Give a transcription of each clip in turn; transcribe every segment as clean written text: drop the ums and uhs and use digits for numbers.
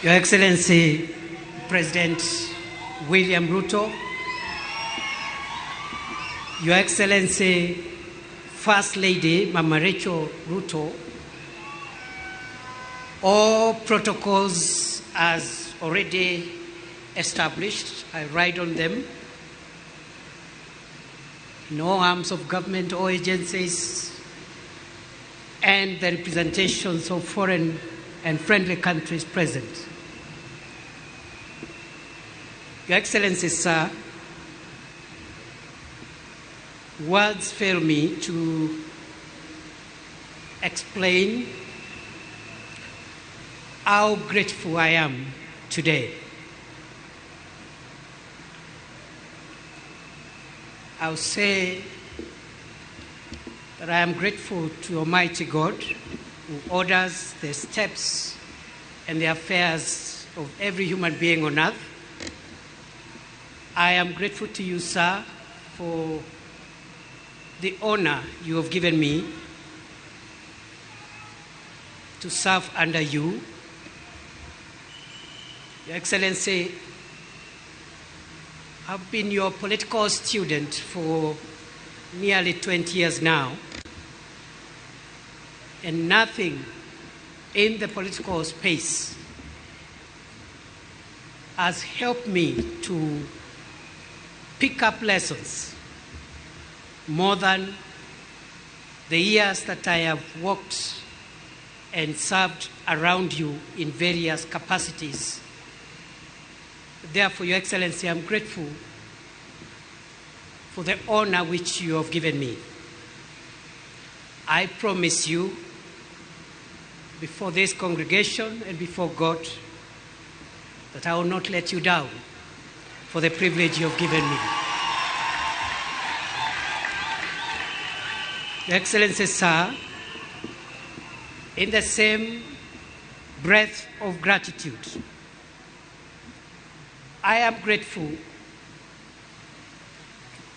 Your Excellency, President William Ruto, Your Excellency, First Lady Mama Rachel Ruto, all protocols as already established, I ride on them. No arms of government or agencies and the representations of foreign and friendly countries present. Your Excellency, sir, words fail me to explain how grateful I am today. I'll say that I am grateful to Almighty God who orders the steps and the affairs of every human being on earth. I am grateful to you, sir, for the honor you have given me to serve under you. Your Excellency, I've been your political student for nearly 20 years now, and nothing in the political space has helped me to pick up lessons more than the years that I have worked and served around you in various capacities. Therefore, Your Excellency, I'm grateful for the honor which you have given me. I promise you, before this congregation and before God, that I will not let you down for the privilege you have given me. Your Excellency, sir, in the same breath of gratitude, I am grateful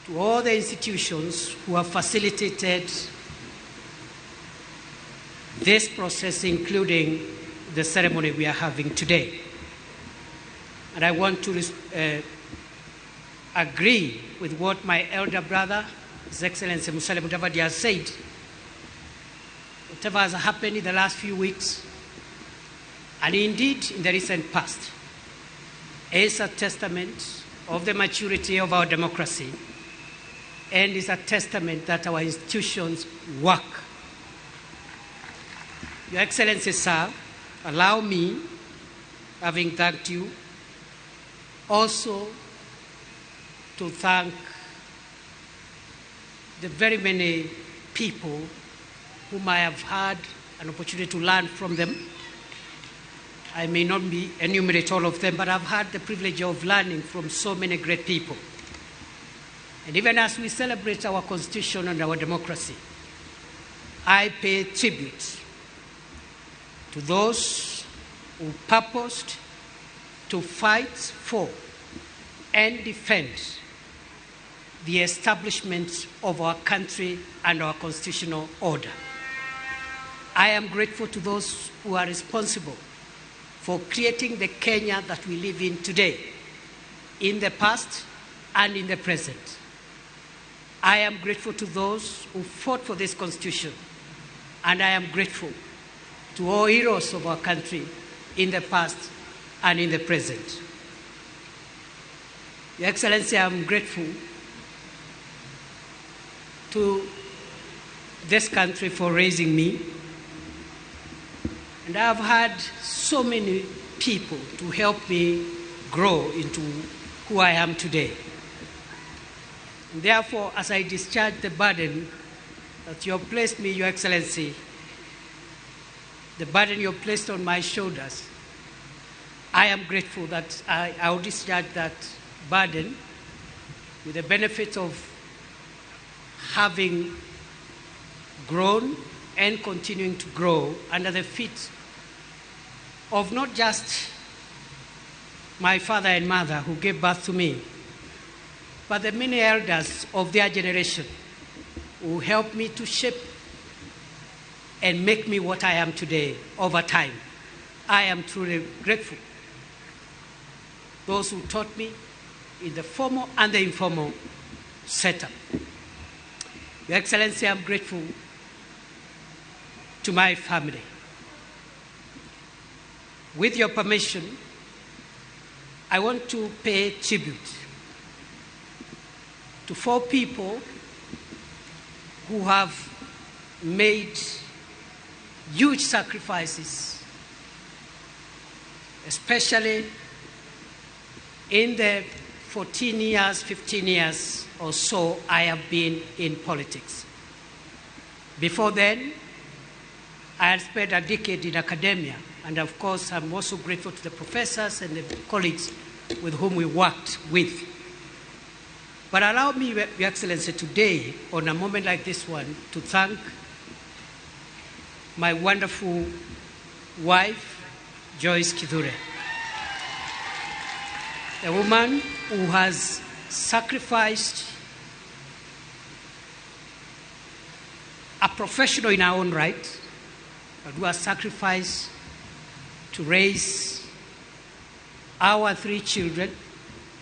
to all the institutions who have facilitated this process, including the ceremony we are having today. And I want to agree with what my elder brother, His Excellency Musalia Mudavadi, has said. Whatever has happened in the last few weeks, and indeed in the recent past, is a testament of the maturity of our democracy and is a testament that our institutions work. Your Excellency, sir, allow me, having thanked you, also to thank the very many people whom I have had an opportunity to learn from them. I may not enumerate all of them, but I've had the privilege of learning from so many great people. And even as we celebrate our Constitution and our democracy, I pay tribute to those who purposed to fight for and defend the establishment of our country and our constitutional order. I am grateful to those who are responsible for creating the Kenya that we live in today, in the past and in the present. I am grateful to those who fought for this Constitution, and I am grateful to all heroes of our country in the past and in the present. Your Excellency, I am grateful to this country for raising me. And I've had so many people to help me grow into who I am today. And therefore, as I discharge the burden that you have placed me, Your Excellency, the burden you have placed on my shoulders, I am grateful that I will discharge that burden with the benefit of having grown and continuing to grow under the feet of not just my father and mother who gave birth to me, but the many elders of their generation who helped me to shape and make me what I am today over time. I am truly grateful. Those who taught me in the formal and the informal setup. Your Excellency, I'm grateful to my family. With your permission, I want to pay tribute to 4 people who have made huge sacrifices, especially in the 14 years, 15 years or so I have been in politics. Before then, I had spent a decade in academia, and of course I'm also grateful to the professors and the colleagues with whom we worked with. But allow me, Your Excellency, today, on a moment like this one, to thank my wonderful wife, Joyce Kithure, a woman who has sacrificed, a professional in her own right, but who has sacrificed to raise our 3 children,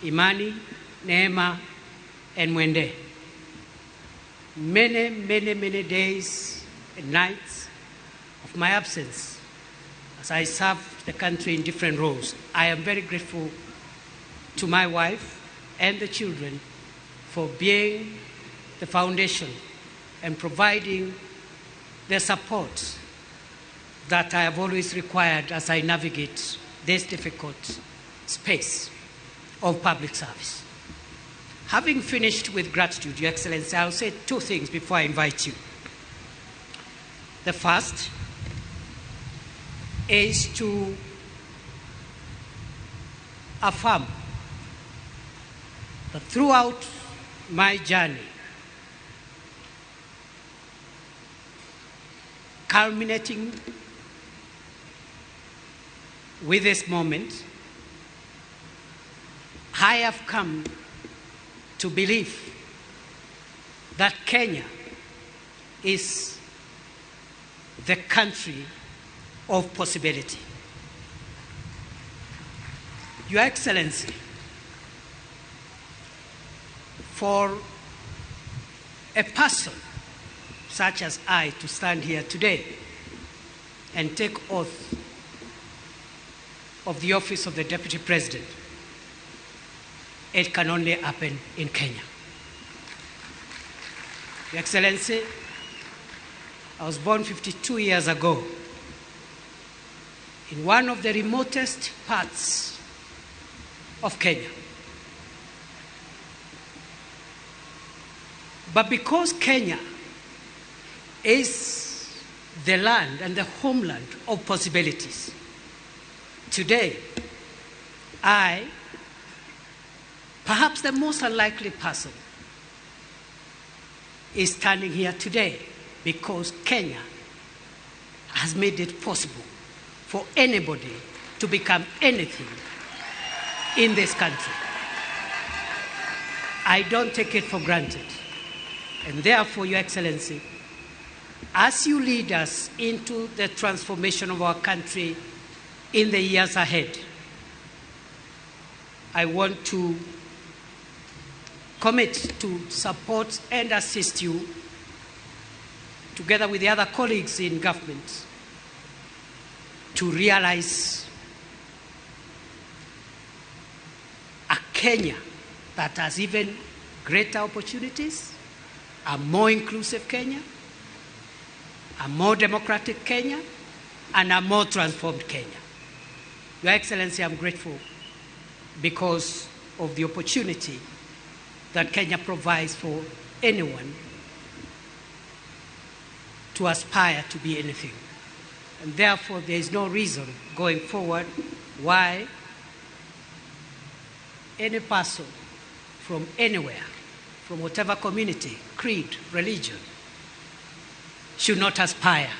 Imani, Neema, and Mwende. Many days and nights of my absence as I served the country in different roles. I am very grateful to my wife and the children for being the foundation and providing the support that I have always required as I navigate this difficult space of public service. Having finished with gratitude, Your Excellency, I'll say 2 things before I invite you. The first is to affirm that throughout my journey, culminating with this moment, I have come to believe that Kenya is the country of possibility. Your Excellency, for a person such as I to stand here today and take oath of the office of the Deputy President, it can only happen in Kenya. Your Excellency, I was born 52 years ago in one of the remotest parts of Kenya. But because Kenya is the land and the homeland of possibilities, today I, perhaps the most unlikely person, is standing here today because Kenya has made it possible for anybody to become anything in this country. I don't take it for granted. And therefore, Your Excellency, as you lead us into the transformation of our country in the years ahead, I want to commit to support and assist you, together with the other colleagues in government, to realize a Kenya that has even greater opportunities, a more inclusive Kenya, a more democratic Kenya, and a more transformed Kenya. Your Excellency, I'm grateful because of the opportunity that Kenya provides for anyone to aspire to be anything. And therefore, there is no reason going forward why any person from anywhere, from whatever community, creed, religion, should not aspire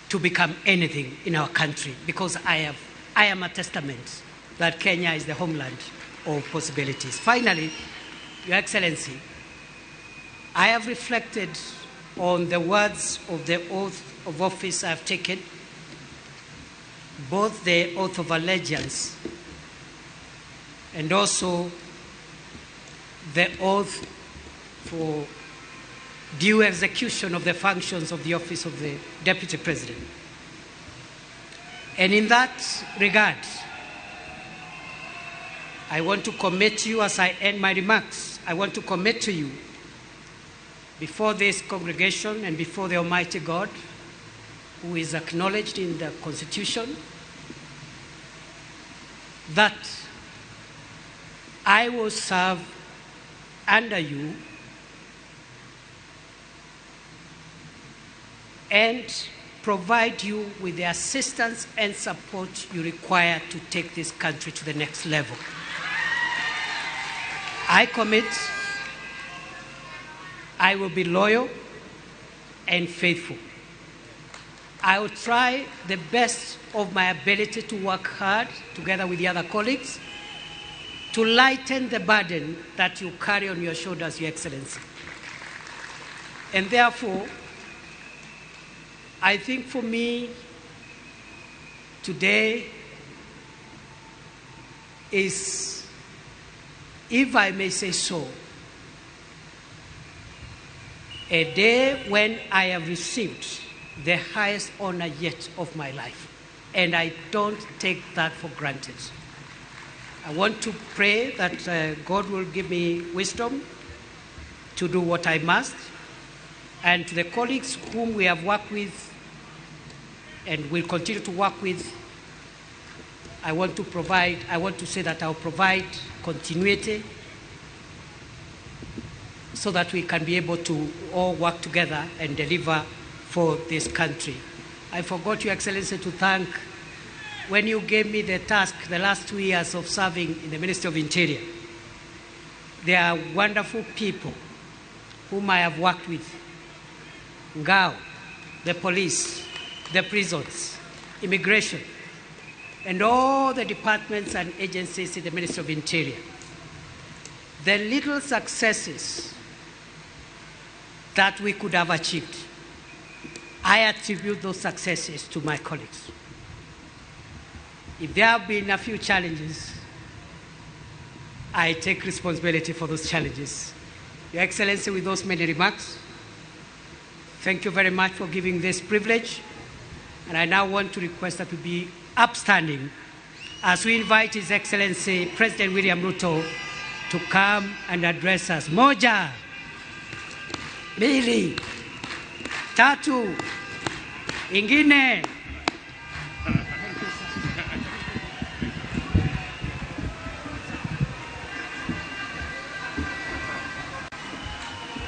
to become anything in our country, because I am a testament that Kenya is the homeland of possibilities. Finally, Your Excellency, I have reflected on the words of the oath of office I have taken, both the oath of allegiance and also the oath for due execution of the functions of the office of the Deputy President. And in that regard, I want to commit to you, as I end my remarks, I want to commit to you before this congregation and before the Almighty God, who is acknowledged in the Constitution, that I will serve under you and provide you with the assistance and support you require to take this country to the next level. I commit I will be loyal and faithful. I will try the best of my ability to work hard together with the other colleagues to lighten the burden that you carry on your shoulders, Your Excellency. And therefore, I think for me, today is, if I may say so, a day when I have received the highest honor yet of my life. And I don't take that for granted. I want to pray that God will give me wisdom to do what I must. And to the colleagues whom we have worked with and will continue to work with, I want to say that I'll provide continuity so that we can be able to all work together and deliver for this country. I forgot, Your Excellency, to thank, when you gave me the task the last 2 years of serving in the Ministry of Interior, there are wonderful people whom I have worked with. Ngao, the police, the prisons, immigration, and all the departments and agencies in the Ministry of Interior. The little successes that we could have achieved, I attribute those successes to my colleagues. If there have been a few challenges, I take responsibility for those challenges. Your Excellency, with those many remarks, thank you very much for giving this privilege. And I now want to request that we be upstanding as we invite His Excellency President William Ruto to come and address us. Moja, mbili, tatu, ingine.